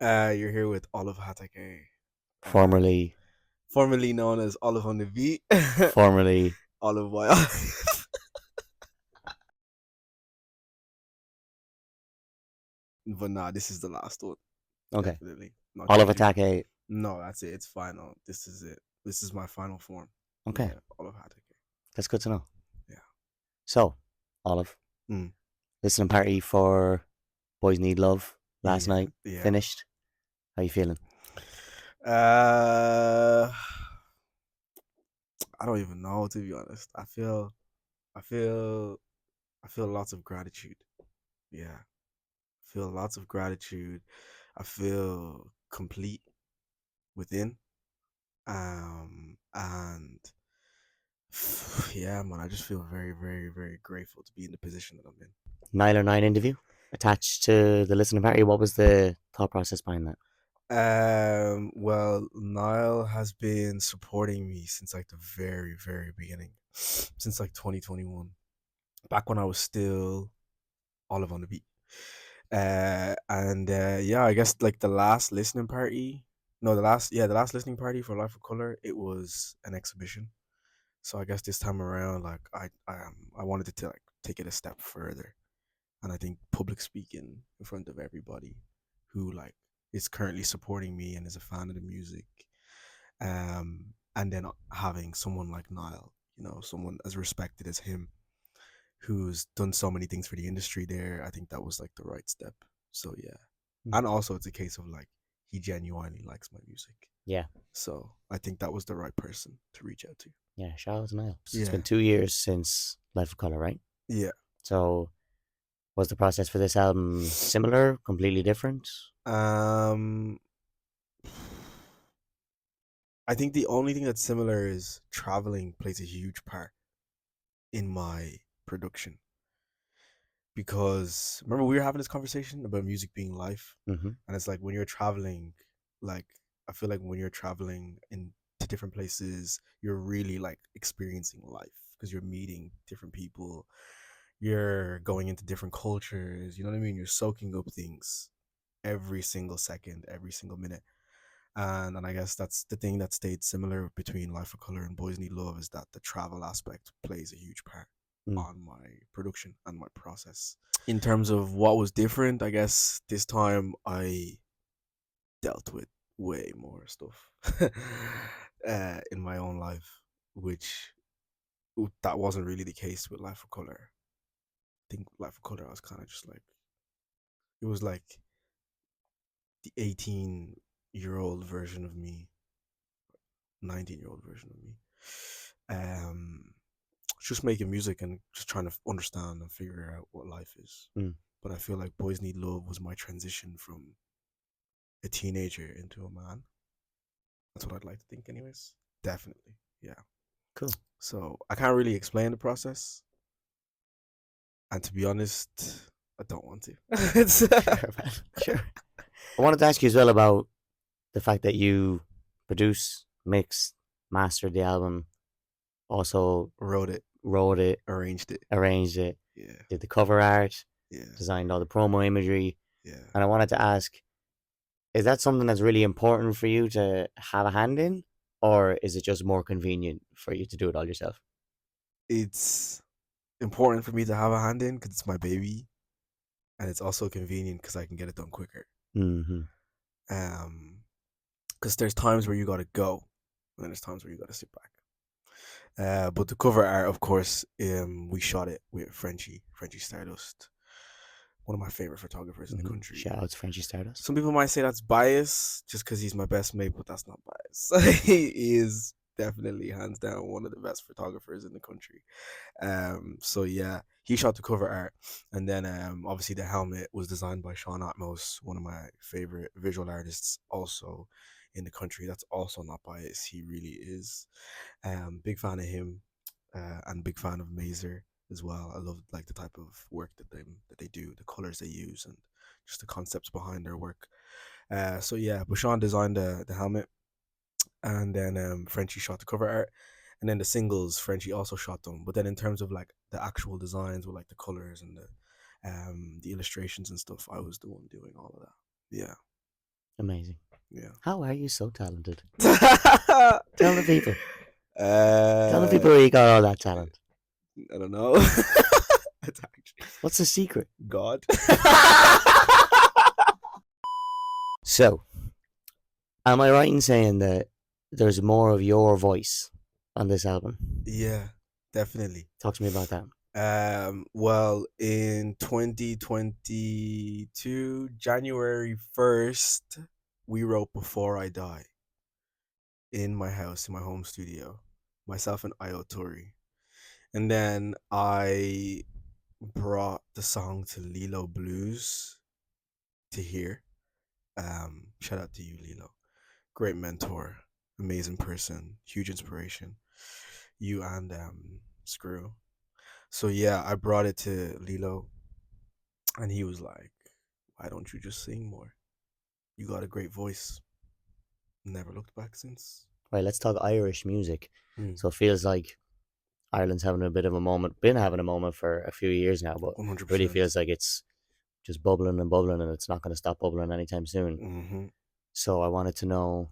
You're here with Olive Hatake, uh, Formerly, formerly known as Olive on the Beat. formerly. Olive by Olive. But nah, this is the last one. Okay. Definitely. Not Olive changing it. Hatake. No, that's it. It's final. This is it. This is my final form. Okay, Yeah, Olive Hatake. that's good to know. Yeah. So, Olive, Mm. listening party for Boys Need Love last Yeah. night Yeah. finished. How you feeling? Uh, I don't even know, to be honest. I feel, I feel lots of gratitude. Yeah. Feel lots of gratitude. I feel complete within. And yeah, man, I just feel very, very, very grateful to be in the position that I'm in. 909 interview attached to the listening party. What was the thought process behind that? Well, Niall has been supporting me since like the very, very beginning, since like 2021, back when I was still Olive on the Beat. And yeah, I guess like the last listening party, no, the last listening party for Life of Color, it was an exhibition. So I guess this time around, like I wanted to like take it a step further, and I think public speaking in front of everybody who like is currently supporting me and is a fan of the music, and then having someone like Niall, someone as respected as him, who's done so many things for the industry there. I think that was like the right step. So yeah, Hmm. and also it's a case of like he genuinely likes my music, Yeah, so I think that was the right person to reach out to. yeah. Shout out to Niall. It's been Yeah, 2 years since Life of Color, right? yeah. So, was the process for this album similar, completely different? Um, I think the only thing that's similar is traveling plays a huge part in my production, because remember we were having this conversation about music being life, Mm-hmm. and it's like when you're traveling, like I feel like when you're traveling into different places, you're really like experiencing life because you're meeting different people, you're going into different cultures. You know what I mean? You're soaking up things every single second, every single minute. And I guess that's the thing that stayed similar between Life of Color and Boys Need Love, is that the travel aspect plays a huge part Mm. on my production and my process. In terms of what was different, I guess this time I dealt with way more stuff in my own life, which that wasn't really the case with Life of Color. I think Life of Color, I was kind of just like, it was like the 18-year-old version of me, 19-year-old version of me. Um, just making music and just trying to understand and figure out what life is. Mm. But I feel like Boys Need Love was my transition from a teenager into a man. That's what I'd like to think, anyways. Definitely. Yeah. Cool. So I can't really explain the process. And to be honest, I don't want to. It's Sure, man. Sure. I wanted to ask you as well about the fact that you produced, mixed, mastered the album, also wrote it, wrote it, arranged it. arranged it, Yeah. did the cover art, Yeah. designed all the promo imagery. Yeah. And I wanted to ask, is that something that's really important for you to have a hand in? Or is it just more convenient for you to do it all yourself? It's important for me to have a hand in because it's my baby, and it's also convenient because I can get it done quicker. Mm-hmm. Um, because there's times where you gotta go, and then there's times where you gotta sit back. But the cover art, of course, we shot it with Frenchie Stardust, one of my favorite photographers in the Mm-hmm. country. Shout out to Frenchy Stardust. Some people might say that's bias just because he's my best mate, but that's not bias. He is definitely hands down one of the best photographers in the country. So yeah, he shot the cover art, and then obviously the helmet was designed by Sean Atmos, one of my favorite visual artists, also in the country. That's also not bias. He really is. Big fan of him, and big fan of Mazer as well. I love like the type of work that they do, the colors they use, and just the concepts behind their work. So yeah, Bushan designed the helmet, and then Frenchie shot the cover art, and then the singles Frenchie also shot them. But then in terms of like the actual designs with like the colors and the illustrations and stuff, I was the one doing all of that. Yeah. Amazing. Yeah. How are you so talented? uh, Tell the people. Tell the I people where you got all that talent. don't know. It's actually What's the secret? God. So, am I right in saying that there's more of your voice on this album? Yeah, definitely. Talk to me about that. Well, in 2022, January 1st, we wrote Before I Die in my house, in my home studio, myself and Io Tori. And then I brought the song to Lilo Blues to hear. Shout out to you, Lilo. Great mentor, amazing person, huge inspiration. You and Screw. So yeah, I brought it to Lilo, and he was like, "Why don't you just sing more? You got a great voice." Never looked back since. Right, let's talk Irish music. Mm, So it feels like Ireland's having a bit of a moment, been having a moment for a few years now, but One hundred really percent. feels like it's just bubbling and bubbling and it's not going to stop bubbling anytime soon. Mm-hmm. So I wanted to know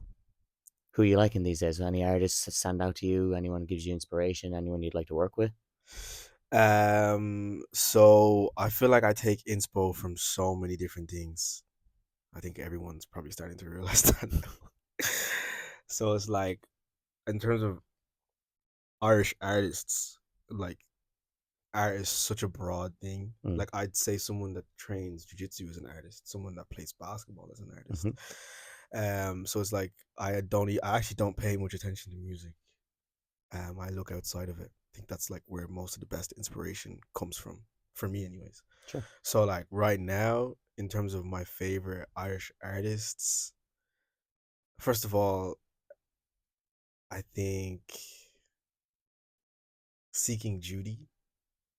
who you like in these days. Any artists that stand out to you? Anyone gives you inspiration? Anyone you'd like to work with? So I feel like I take inspo from so many different things. I think everyone's probably starting to realize that now. So it's like, in terms of Irish artists, like, art is such a broad thing. Mm. Like, I'd say someone that trains jujitsu is an artist, someone that plays basketball is an artist. Hmm. So it's like I actually don't pay much attention to music. I look outside of it. I think that's like where most of the best inspiration comes from, for me, anyways. Sure. So like right now, in terms of my favorite Irish artists, first of all, I think Seeking Judy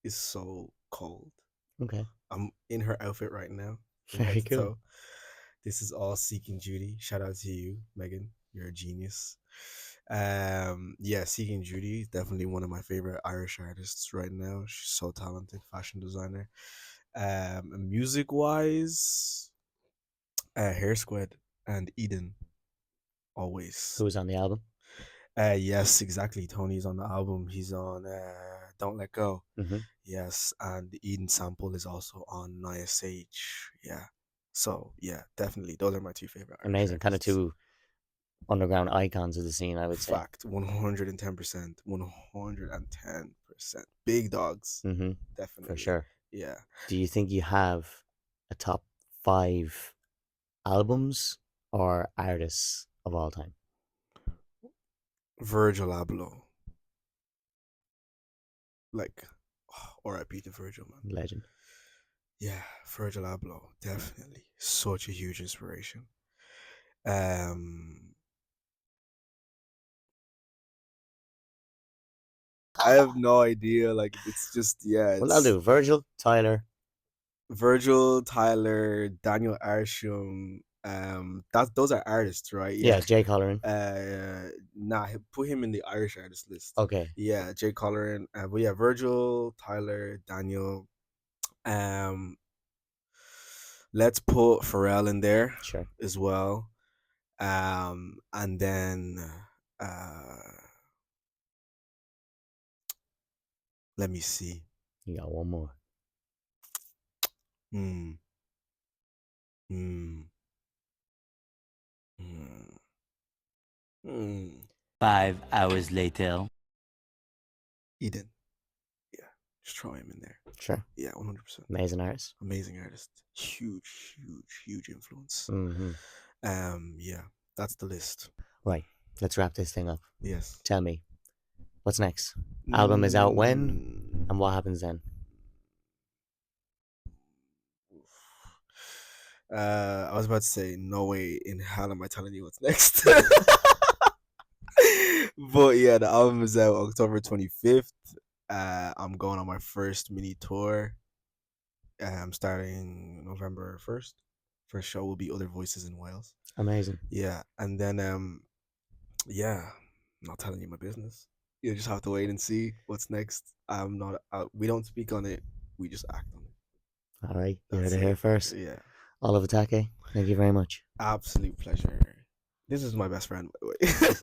is so cold. Okay. I'm in her outfit right now, from head Very to cool. toe. This is all Seeking Judy. Shout out to you, Megan. You're a genius. Yeah, Seeking Judy is definitely one of my favorite Irish artists right now. She's so talented, fashion designer. Music wise, Hair Squid and Eden always. Who's on the album? Yes, exactly. Tony's on the album. He's on Don't Let Go. Hmm. Yes, and the Eden sample is also on Naya Sage. Yeah. So yeah, definitely. Those are my two favorite Irish Amazing. Kind of artists. two underground icons of the scene, I would say. Fact, 110%. 110%. Big dogs. Hmm. For Definitely. sure. Yeah. Do you think you have a top five albums or artists of all time? Virgil Abloh. Like, R.I.P. to Virgil, man. Legend. Yeah, Virgil Abloh. Definitely. Such a huge inspiration. Um, I have no idea. Like, it's just, yeah, Well, I'll it's do Virgil, Tyler. Virgil, Tyler, Daniel Arsham. Those are artists, right? Yeah, Yeah. Jay Colleran. Nah, put him in the Irish artist list. Okay, Yeah, Jay Colleran. But yeah, Virgil, Tyler, Daniel. Um, let's put Pharrell in there sure. as well. And then uh, let me see. You got one more. Hmm. Hmm. Hmm. Hmm. 5 hours later. Eden. Yeah, just throw him in there. Sure. Yeah, 100%. Amazing artist. Amazing artist. Huge, huge, huge influence. Hmm. Yeah, that's the list. Right. Let's wrap this thing up. Yes. Tell me, what's next? Album is out when, Mm. and what happens then? I was about to say, no way in hell am I telling you what's next. But yeah, the album is out October 25th. I'm going on my first mini tour. I'm starting November 1st. First show will be Other Voices in Wales. Amazing. Yeah, and then yeah, I'm not telling you my business. You just have to wait and see what's next. I'm not. We don't speak on it. We just act on it. All right. You heard That's it here it. first. Yeah. all of Hatake. Thank you very much. Absolute pleasure. This is my best friend, by the way.